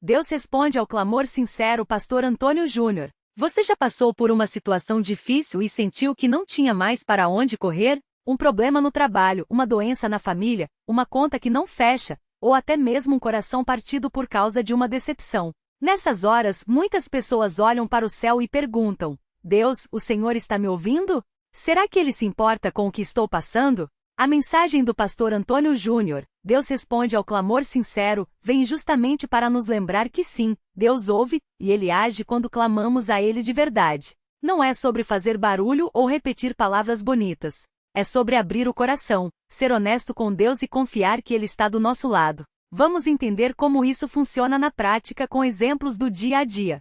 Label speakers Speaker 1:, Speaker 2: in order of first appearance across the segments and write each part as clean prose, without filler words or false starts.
Speaker 1: Deus responde ao clamor sincero. Pastor Antônio Júnior. Você já passou por uma situação difícil e sentiu que não tinha mais para onde correr? Um problema no trabalho, uma doença na família, uma conta que não fecha, ou até mesmo um coração partido por causa de uma decepção. Nessas horas, muitas pessoas olham para o céu e perguntam: Deus, o Senhor está me ouvindo? Será que Ele se importa com o que estou passando? A mensagem do pastor Antônio Júnior, Deus responde ao clamor sincero, vem justamente para nos lembrar que sim, Deus ouve, e Ele age quando clamamos a Ele de verdade. Não é sobre fazer barulho ou repetir palavras bonitas. É sobre abrir o coração, ser honesto com Deus e confiar que Ele está do nosso lado. Vamos entender como isso funciona na prática com exemplos do dia a dia.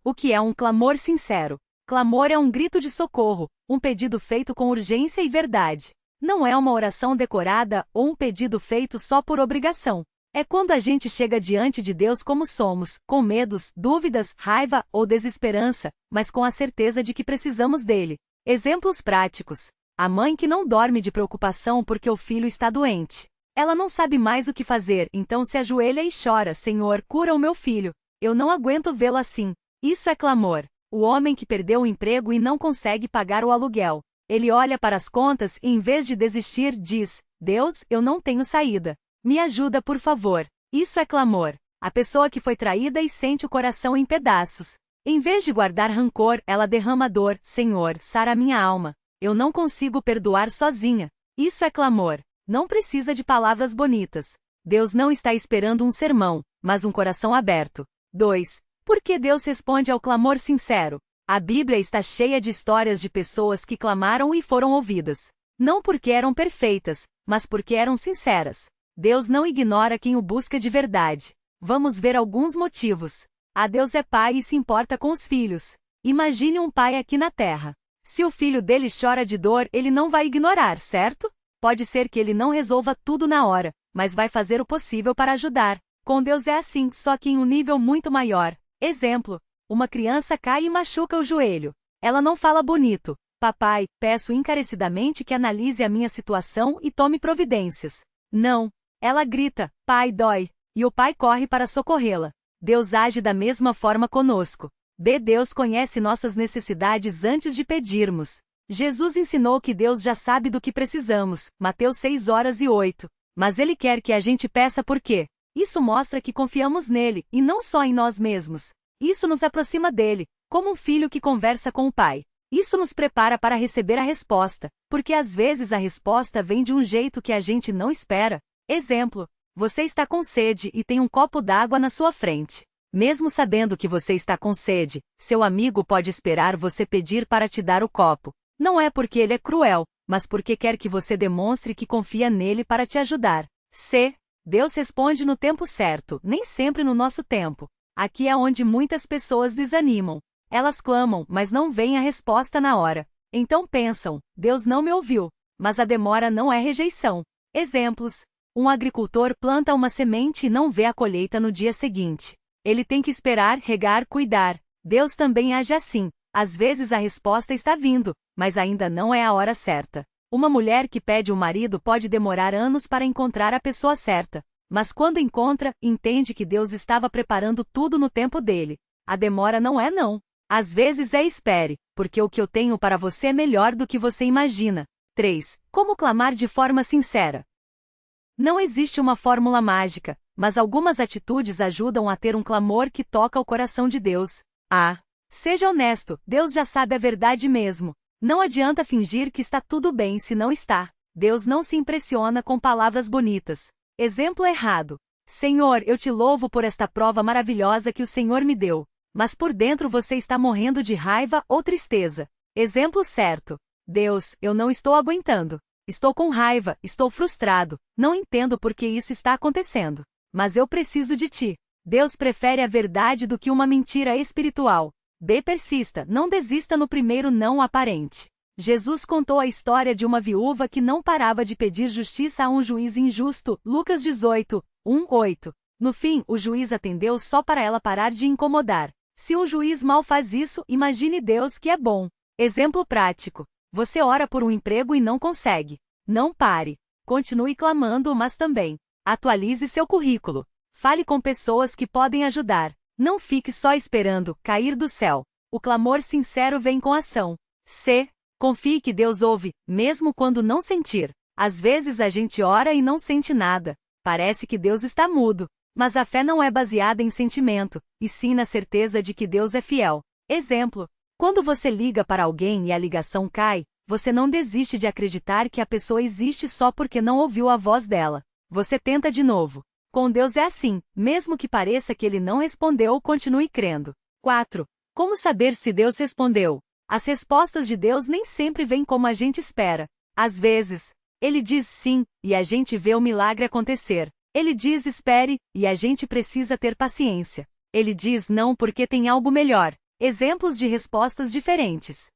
Speaker 1: O que é um clamor sincero? Clamor é um grito de socorro, um pedido feito com urgência e verdade. Não é uma oração decorada ou um pedido feito só por obrigação. É quando a gente chega diante de Deus como somos, com medos, dúvidas, raiva ou desesperança, mas com a certeza de que precisamos dele. Exemplos práticos. A mãe que não dorme de preocupação porque o filho está doente. Ela não sabe mais o que fazer, então se ajoelha e chora: Senhor, cura o meu filho. Eu não aguento vê-lo assim. Isso é clamor. O homem que perdeu o emprego e não consegue pagar o aluguel. Ele olha para as contas e, em vez de desistir, diz: Deus, eu não tenho saída. Me ajuda, por favor. Isso é clamor. A pessoa que foi traída e sente o coração em pedaços. Em vez de guardar rancor, ela derrama dor: Senhor, sara minha alma. Eu não consigo perdoar sozinha. Isso é clamor. Não precisa de palavras bonitas. Deus não está esperando um sermão, mas um coração aberto. 2. Por que Deus responde ao clamor sincero? A Bíblia está cheia de histórias de pessoas que clamaram e foram ouvidas. Não porque eram perfeitas, mas porque eram sinceras. Deus não ignora quem o busca de verdade. Vamos ver alguns motivos. Deus é pai e se importa com os filhos. Imagine um pai aqui na terra. Se o filho dele chora de dor, ele não vai ignorar, certo? Pode ser que ele não resolva tudo na hora, mas vai fazer o possível para ajudar. Com Deus é assim, só que em um nível muito maior. Exemplo. Uma criança cai e machuca o joelho. Ela não fala bonito: Papai, peço encarecidamente que analise a minha situação e tome providências. Não. Ela grita: Pai, dói. E o pai corre para socorrê-la. Deus age da mesma forma conosco. Deus conhece nossas necessidades antes de pedirmos. Jesus ensinou que Deus já sabe do que precisamos, Mateus 6:08. Mas Ele quer que a gente peça por quê? Isso mostra que confiamos nele, e não só em nós mesmos. Isso nos aproxima dele, como um filho que conversa com o pai. Isso nos prepara para receber a resposta, porque às vezes a resposta vem de um jeito que a gente não espera. Exemplo. Você está com sede e tem um copo d'água na sua frente. Mesmo sabendo que você está com sede, seu amigo pode esperar você pedir para te dar o copo. Não é porque ele é cruel, mas porque quer que você demonstre que confia nele para te ajudar. Deus responde no tempo certo, nem sempre no nosso tempo. Aqui é onde muitas pessoas desanimam. Elas clamam, mas não vem a resposta na hora. Então pensam: Deus não me ouviu. Mas a demora não é rejeição. Exemplos. Um agricultor planta uma semente e não vê a colheita no dia seguinte. Ele tem que esperar, regar, cuidar. Deus também age assim. Às vezes a resposta está vindo, mas ainda não é a hora certa. Uma mulher que pede um marido pode demorar anos para encontrar a pessoa certa. Mas quando encontra, entende que Deus estava preparando tudo no tempo dele. A demora não é não. Às vezes é espere, porque o que eu tenho para você é melhor do que você imagina. 3. Como clamar de forma sincera? Não existe uma fórmula mágica, mas algumas atitudes ajudam a ter um clamor que toca o coração de Deus. Seja honesto, Deus já sabe a verdade mesmo. Não adianta fingir que está tudo bem se não está. Deus não se impressiona com palavras bonitas. Exemplo errado. Senhor, eu te louvo por esta prova maravilhosa que o Senhor me deu. Mas por dentro você está morrendo de raiva ou tristeza. Exemplo certo. Deus, eu não estou aguentando. Estou com raiva, estou frustrado. Não entendo por que isso está acontecendo. Mas eu preciso de ti. Deus prefere a verdade do que uma mentira espiritual. Persista, não desista no primeiro não aparente. Jesus contou a história de uma viúva que não parava de pedir justiça a um juiz injusto, Lucas 18:1-8. No fim, o juiz atendeu só para ela parar de incomodar. Se um juiz mal faz isso, imagine Deus que é bom. Exemplo prático. Você ora por um emprego e não consegue. Não pare. Continue clamando, mas também atualize seu currículo. Fale com pessoas que podem ajudar. Não fique só esperando cair do céu. O clamor sincero vem com ação. C. Confie que Deus ouve, mesmo quando não sentir. Às vezes a gente ora e não sente nada. Parece que Deus está mudo. Mas a fé não é baseada em sentimento, e sim na certeza de que Deus é fiel. Exemplo: quando você liga para alguém e a ligação cai, você não desiste de acreditar que a pessoa existe só porque não ouviu a voz dela. Você tenta de novo. Com Deus é assim, mesmo que pareça que ele não respondeu, continue crendo. 4. Como saber se Deus respondeu? As respostas de Deus nem sempre vêm como a gente espera. Às vezes, ele diz sim, e a gente vê o milagre acontecer. Ele diz espere, e a gente precisa ter paciência. Ele diz não porque tem algo melhor. Exemplos de respostas diferentes.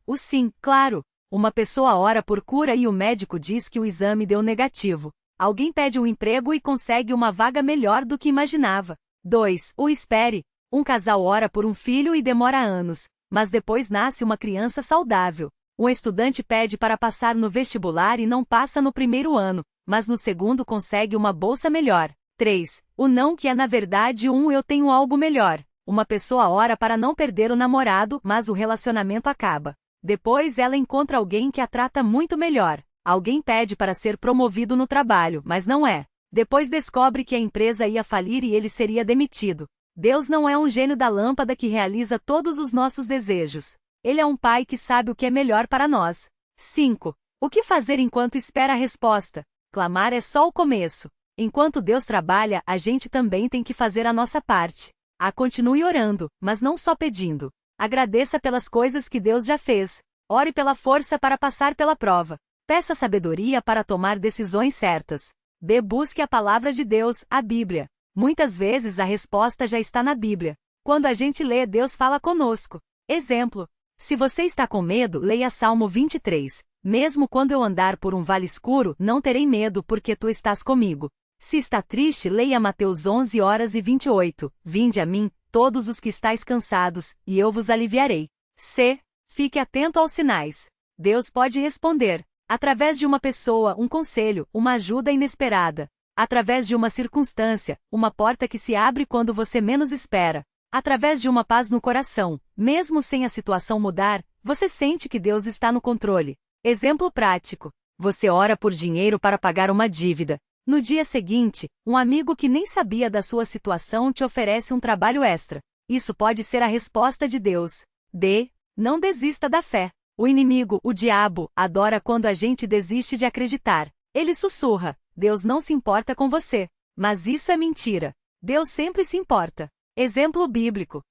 Speaker 1: O sim, claro. Uma pessoa ora por cura e o médico diz que o exame deu negativo. Alguém pede um emprego e consegue uma vaga melhor do que imaginava. 2. O espere. Um casal ora por um filho e demora anos, mas depois nasce uma criança saudável. Um estudante pede para passar no vestibular e não passa no primeiro ano, mas no segundo consegue uma bolsa melhor. 3. O não, que é na verdade eu tenho algo melhor. Uma pessoa ora para não perder o namorado, mas o relacionamento acaba. Depois ela encontra alguém que a trata muito melhor. Alguém pede para ser promovido no trabalho, mas não é. Depois descobre que a empresa ia falir e ele seria demitido. Deus não é um gênio da lâmpada que realiza todos os nossos desejos. Ele é um pai que sabe o que é melhor para nós. 5. O que fazer enquanto espera a resposta? Clamar é só o começo. Enquanto Deus trabalha, a gente também tem que fazer a nossa parte. Continue orando, mas não só pedindo. Agradeça pelas coisas que Deus já fez. Ore pela força para passar pela prova. Peça sabedoria para tomar decisões certas. B. Busque a palavra de Deus, a Bíblia. Muitas vezes a resposta já está na Bíblia. Quando a gente lê, Deus fala conosco. Exemplo: se você está com medo, leia Salmo 23. Mesmo quando eu andar por um vale escuro, não terei medo porque tu estás comigo. Se está triste, leia Mateus 11h28. Vinde a mim, todos os que estáis cansados, e eu vos aliviarei. C. Fique atento aos sinais. Deus pode responder através de uma pessoa, um conselho, uma ajuda inesperada. Através de uma circunstância, uma porta que se abre quando você menos espera. Através de uma paz no coração, mesmo sem a situação mudar, você sente que Deus está no controle. Exemplo prático: você ora por dinheiro para pagar uma dívida. No dia seguinte, um amigo que nem sabia da sua situação te oferece um trabalho extra. Isso pode ser a resposta de Deus. D. Não desista da fé. O inimigo, o diabo, adora quando a gente desiste de acreditar. Ele sussurra: Deus não se importa com você. Mas isso é mentira. Deus sempre se importa. Exemplo bíblico: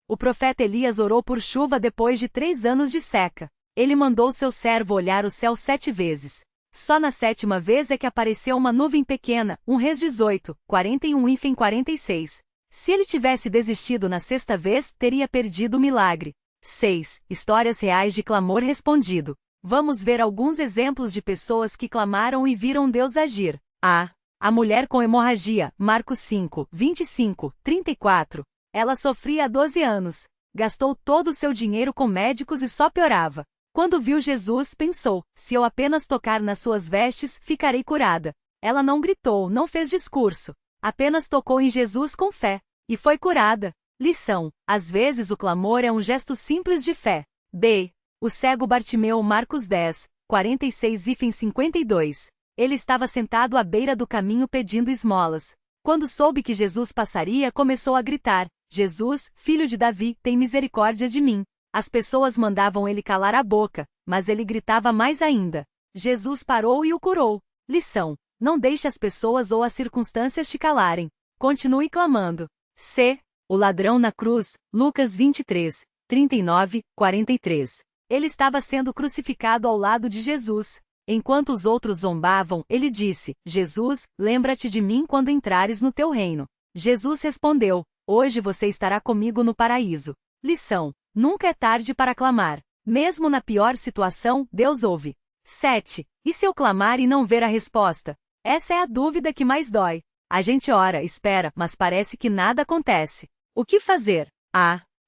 Speaker 1: o profeta Elias orou por chuva depois de 3 anos de seca. Ele mandou seu servo olhar o céu 7 vezes. Só na 7ª vez é que apareceu uma nuvem pequena, Reis 18, 41-46. Se ele tivesse desistido na 6ª vez, teria perdido o milagre. 6. Histórias reais de clamor respondido. Vamos ver alguns exemplos de pessoas que clamaram e viram Deus agir. A mulher com hemorragia, Marcos 5, 25-34. Ela sofria há 12 anos. Gastou todo o seu dinheiro com médicos e só piorava. Quando viu Jesus, pensou: se eu apenas tocar nas suas vestes, ficarei curada. Ela não gritou, não fez discurso. Apenas tocou em Jesus com fé. E foi curada. Lição: às vezes o clamor é um gesto simples de fé. B. O cego Bartimeu, Marcos 10, 46-52. Ele estava sentado à beira do caminho pedindo esmolas. Quando soube que Jesus passaria, começou a gritar: Jesus, filho de Davi, tem misericórdia de mim. As pessoas mandavam ele calar a boca, mas ele gritava mais ainda. Jesus parou e o curou. Lição: não deixe as pessoas ou as circunstâncias te calarem. Continue clamando. C. O ladrão na cruz, Lucas 23, 39-43. Ele estava sendo crucificado ao lado de Jesus. Enquanto os outros zombavam, ele disse: Jesus, lembra-te de mim quando entrares no teu reino. Jesus respondeu: hoje você estará comigo no paraíso. Lição: nunca é tarde para clamar. Mesmo na pior situação, Deus ouve. 7. E se eu clamar e não ver a resposta? Essa é a dúvida que mais dói. A gente ora, espera, mas parece que nada acontece. O que fazer?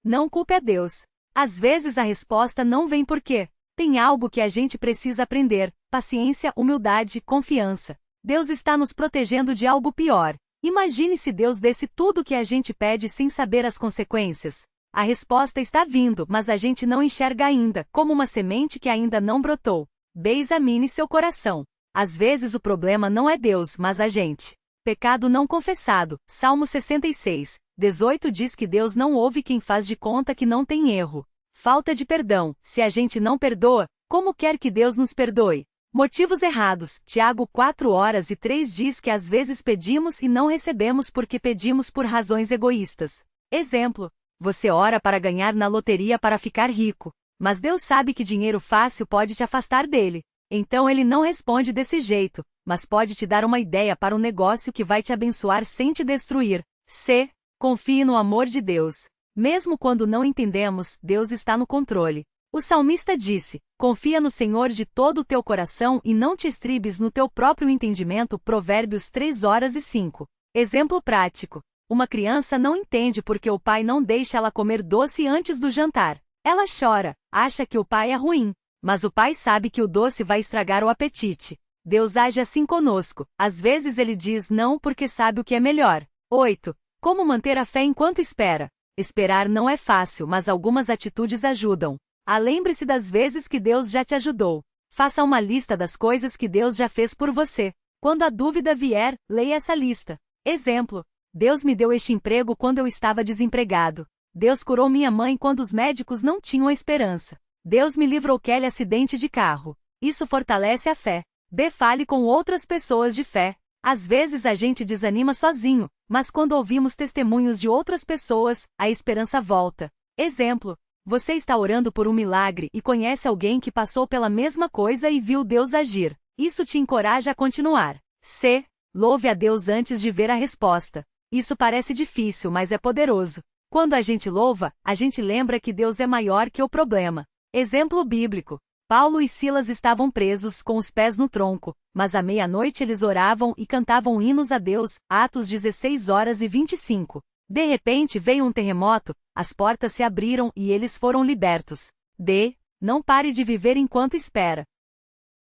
Speaker 1: Não culpe a Deus. Às vezes a resposta não vem porque tem algo que a gente precisa aprender: paciência, humildade, confiança. Deus está nos protegendo de algo pior. Imagine se Deus desse tudo o que a gente pede sem saber as consequências. A resposta está vindo, mas a gente não enxerga ainda, como uma semente que ainda não brotou. Examine seu coração. Às vezes o problema não é Deus, mas a gente. Pecado não confessado. Salmo 66, 18 diz que Deus não ouve quem faz de conta que não tem erro. Falta de perdão. Se a gente não perdoa, como quer que Deus nos perdoe? Motivos errados. Tiago 4:3 diz que às vezes pedimos e não recebemos porque pedimos por razões egoístas. Exemplo: você ora para ganhar na loteria para ficar rico, mas Deus sabe que dinheiro fácil pode te afastar dele. Então ele não responde desse jeito, mas pode te dar uma ideia para um negócio que vai te abençoar sem te destruir. C. Confie no amor de Deus. Mesmo quando não entendemos, Deus está no controle. O salmista disse: confia no Senhor de todo o teu coração e não te estribes no teu próprio entendimento. Provérbios 3:5. Exemplo prático. Uma criança não entende porque o pai não deixa ela comer doce antes do jantar. Ela chora, acha que o pai é ruim, mas o pai sabe que o doce vai estragar o apetite. Deus age assim conosco. Às vezes ele diz não porque sabe o que é melhor. 8. Como manter a fé enquanto espera? Esperar não é fácil, mas algumas atitudes ajudam. Lembre-se das vezes que Deus já te ajudou. Faça uma lista das coisas que Deus já fez por você. Quando a dúvida vier, leia essa lista. Exemplo: Deus me deu este emprego quando eu estava desempregado. Deus curou minha mãe quando os médicos não tinham esperança. Deus me livrou daquele acidente de carro. Isso fortalece a fé. B. Fale com outras pessoas de fé. Às vezes a gente desanima sozinho, mas quando ouvimos testemunhos de outras pessoas, a esperança volta. Exemplo: você está orando por um milagre e conhece alguém que passou pela mesma coisa e viu Deus agir. Isso te encoraja a continuar. C. Louve a Deus antes de ver a resposta. Isso parece difícil, mas é poderoso. Quando a gente louva, a gente lembra que Deus é maior que o problema. Exemplo bíblico: Paulo e Silas estavam presos com os pés no tronco, mas à meia-noite eles oravam e cantavam hinos a Deus. Atos 16:25. De repente veio um terremoto, as portas se abriram e eles foram libertos. D. Não pare de viver enquanto espera.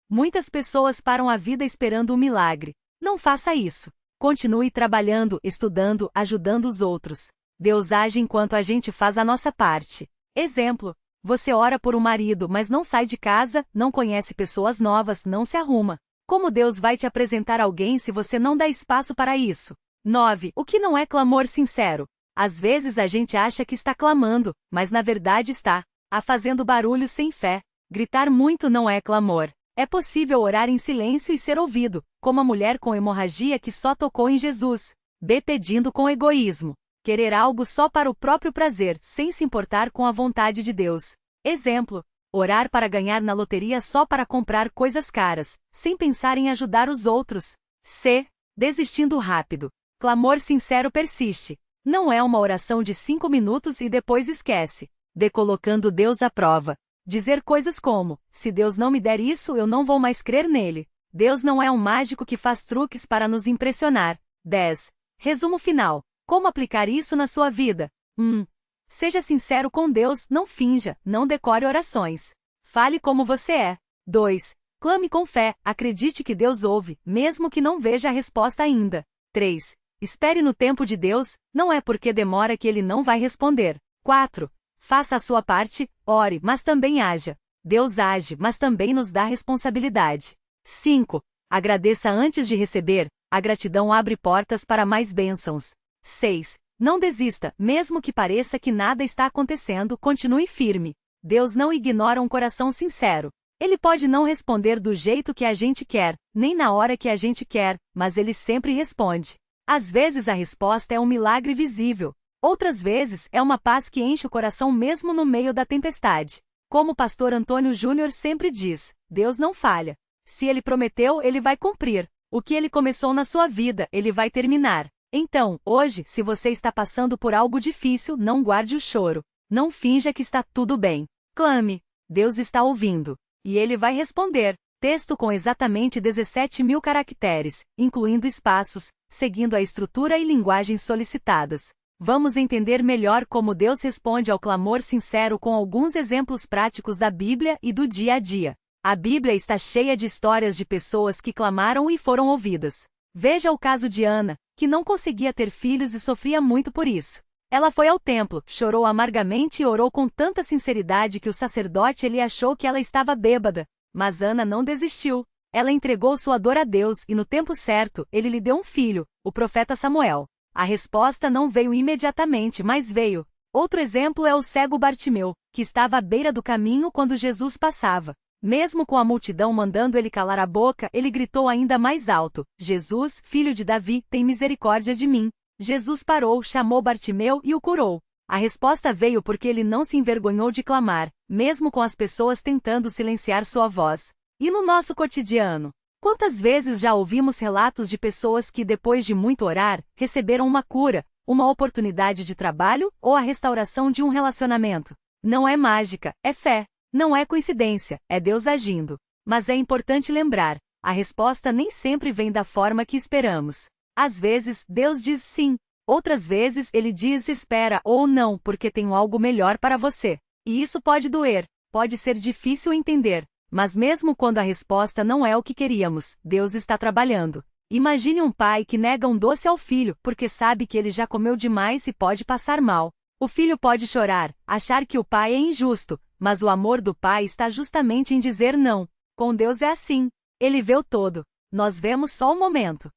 Speaker 1: Muitas pessoas param a vida esperando um milagre. Não faça isso. Continue trabalhando, estudando, ajudando os outros. Deus age enquanto a gente faz a nossa parte. Exemplo: você ora por um marido, mas não sai de casa, não conhece pessoas novas, não se arruma. Como Deus vai te apresentar alguém se você não dá espaço para isso? 9. O que não é clamor sincero? Às vezes a gente acha que está clamando, mas na verdade está fazendo barulho sem fé. Gritar muito não é clamor. É possível orar em silêncio e ser ouvido, como a mulher com hemorragia que só tocou em Jesus. B. Pedindo com egoísmo. Querer algo só para o próprio prazer, sem se importar com a vontade de Deus. Exemplo: orar para ganhar na loteria só para comprar coisas caras, sem pensar em ajudar os outros. C. Desistindo rápido. Clamor sincero persiste. Não é uma oração de 5 minutos e depois esquece. D. Colocando Deus à prova. Dizer coisas como: se Deus não me der isso, eu não vou mais crer nele. Deus não é um mágico que faz truques para nos impressionar. 10. Resumo final. Como aplicar isso na sua vida? 1. Seja sincero com Deus, não finja, não decore orações. Fale como você é. 2. Clame com fé, acredite que Deus ouve, mesmo que não veja a resposta ainda. 3. Espere no tempo de Deus, não é porque demora que Ele não vai responder. 4. Faça a sua parte, ore, mas também haja. Deus age, mas também nos dá responsabilidade. 5. Agradeça antes de receber, a gratidão abre portas para mais bênçãos. 6. Não desista, mesmo que pareça que nada está acontecendo, continue firme. Deus não ignora um coração sincero. Ele pode não responder do jeito que a gente quer, nem na hora que a gente quer, mas ele sempre responde. Às vezes a resposta é um milagre visível. Outras vezes é uma paz que enche o coração mesmo no meio da tempestade. Como o pastor Antônio Júnior sempre diz, Deus não falha. Se Ele prometeu, Ele vai cumprir. O que Ele começou na sua vida, Ele vai terminar. Então, hoje, se você está passando por algo difícil, não guarde o choro. Não finja que está tudo bem. Clame. Deus está ouvindo. E Ele vai responder. Texto com exatamente 17.000 caracteres, incluindo espaços, seguindo a estrutura e linguagem solicitadas. Vamos entender melhor como Deus responde ao clamor sincero com alguns exemplos práticos da Bíblia e do dia a dia. A Bíblia está cheia de histórias de pessoas que clamaram e foram ouvidas. Veja o caso de Ana, que não conseguia ter filhos e sofria muito por isso. Ela foi ao templo, chorou amargamente e orou com tanta sinceridade que o sacerdote ele achou que ela estava bêbada. Mas Ana não desistiu. Ela entregou sua dor a Deus e no tempo certo, ele lhe deu um filho, o profeta Samuel. A resposta não veio imediatamente, mas veio. Outro exemplo é o cego Bartimeu, que estava à beira do caminho quando Jesus passava. Mesmo com a multidão mandando ele calar a boca, ele gritou ainda mais alto: Jesus, filho de Davi, tem misericórdia de mim. Jesus parou, chamou Bartimeu e o curou. A resposta veio porque ele não se envergonhou de clamar, mesmo com as pessoas tentando silenciar sua voz. E no nosso cotidiano? Quantas vezes já ouvimos relatos de pessoas que, depois de muito orar, receberam uma cura, uma oportunidade de trabalho ou a restauração de um relacionamento? Não é mágica, é fé. Não é coincidência, é Deus agindo. Mas é importante lembrar, a resposta nem sempre vem da forma que esperamos. Às vezes, Deus diz sim. Outras vezes, Ele diz espera ou não porque tenho algo melhor para você. E isso pode doer, pode ser difícil entender. Mas mesmo quando a resposta não é o que queríamos, Deus está trabalhando. Imagine um pai que nega um doce ao filho porque sabe que ele já comeu demais e pode passar mal. O filho pode chorar, achar que o pai é injusto, mas o amor do pai está justamente em dizer não. Com Deus é assim. Ele vê o todo. Nós vemos só o momento.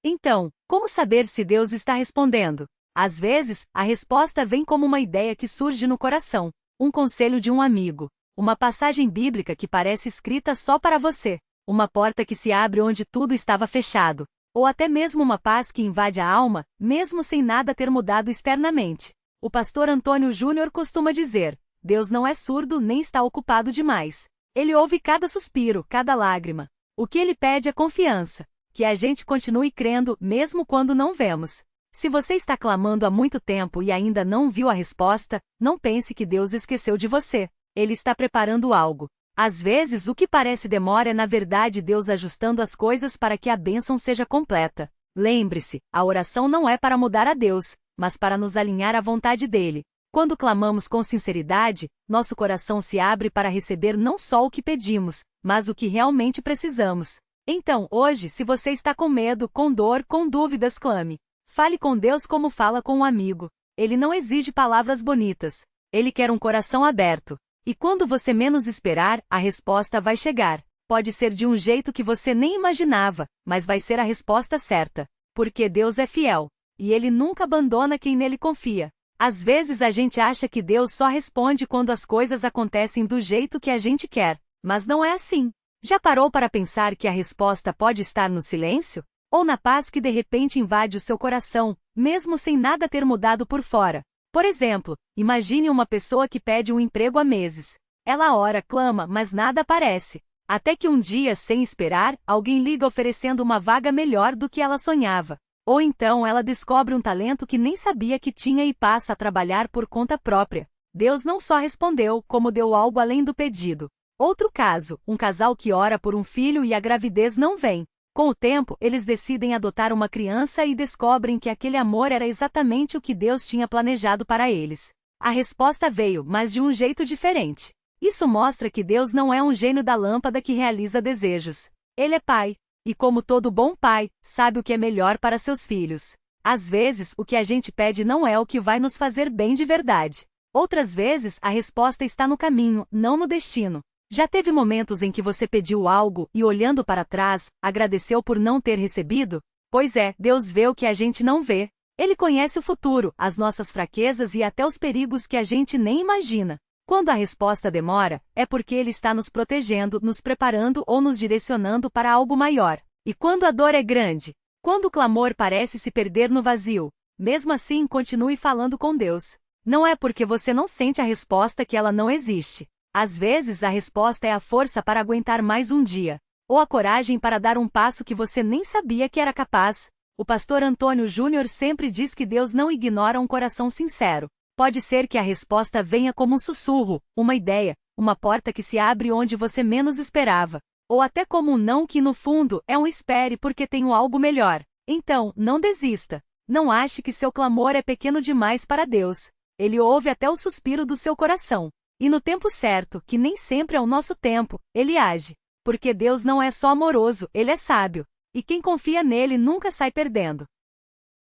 Speaker 1: Então, como saber se Deus está respondendo? Às vezes, a resposta vem como uma ideia que surge no coração, um conselho de um amigo, uma passagem bíblica que parece escrita só para você, uma porta que se abre onde tudo estava fechado, ou até mesmo uma paz que invade a alma, mesmo sem nada ter mudado externamente. O pastor Antônio Júnior costuma dizer: Deus não é surdo nem está ocupado demais. Ele ouve cada suspiro, cada lágrima. O que ele pede é confiança, que a gente continue crendo mesmo quando não vemos. Se você está clamando há muito tempo e ainda não viu a resposta, não pense que Deus esqueceu de você. Ele está preparando algo. Às vezes o que parece demora é na verdade Deus ajustando as coisas para que a bênção seja completa. Lembre-se, a oração não é para mudar a Deus, mas para nos alinhar à vontade dele. Quando clamamos com sinceridade, nosso coração se abre para receber não só o que pedimos, mas o que realmente precisamos. Então, hoje, se você está com medo, com dor, com dúvidas, clame. Fale com Deus como fala com um amigo. Ele não exige palavras bonitas. Ele quer um coração aberto. E quando você menos esperar, a resposta vai chegar. Pode ser de um jeito que você nem imaginava, mas vai ser a resposta certa. Porque Deus é fiel. E Ele nunca abandona quem nele confia. Às vezes a gente acha que Deus só responde quando as coisas acontecem do jeito que a gente quer. Mas não é assim. Já parou para pensar que a resposta pode estar no silêncio? Ou na paz que de repente invade o seu coração, mesmo sem nada ter mudado por fora? Por exemplo, imagine uma pessoa que pede um emprego há meses. Ela ora, clama, mas nada aparece. Até que um dia, sem esperar, alguém liga oferecendo uma vaga melhor do que ela sonhava. Ou então ela descobre um talento que nem sabia que tinha e passa a trabalhar por conta própria. Deus não só respondeu, como deu algo além do pedido. Outro caso, um casal que ora por um filho e a gravidez não vem. Com o tempo, eles decidem adotar uma criança e descobrem que aquele amor era exatamente o que Deus tinha planejado para eles. A resposta veio, mas de um jeito diferente. Isso mostra que Deus não é um gênio da lâmpada que realiza desejos. Ele é pai. E como todo bom pai, sabe o que é melhor para seus filhos. Às vezes, o que a gente pede não é o que vai nos fazer bem de verdade. Outras vezes, a resposta está no caminho, não no destino. Já teve momentos em que você pediu algo e, olhando para trás, agradeceu por não ter recebido? Pois é, Deus vê o que a gente não vê. Ele conhece o futuro, as nossas fraquezas e até os perigos que a gente nem imagina. Quando a resposta demora, é porque Ele está nos protegendo, nos preparando ou nos direcionando para algo maior. E quando a dor é grande? Quando o clamor parece se perder no vazio? Mesmo assim, continue falando com Deus. Não é porque você não sente a resposta que ela não existe. Às vezes a resposta é a força para aguentar mais um dia. Ou a coragem para dar um passo que você nem sabia que era capaz. O pastor Antônio Júnior sempre diz que Deus não ignora um coração sincero. Pode ser que a resposta venha como um sussurro, uma ideia, uma porta que se abre onde você menos esperava. Ou até como um não que no fundo é um espere porque tenho algo melhor. Então, não desista. Não ache que seu clamor é pequeno demais para Deus. Ele ouve até o suspiro do seu coração. E no tempo certo, que nem sempre é o nosso tempo, Ele age. Porque Deus não é só amoroso, Ele é sábio. E quem confia nele nunca sai perdendo.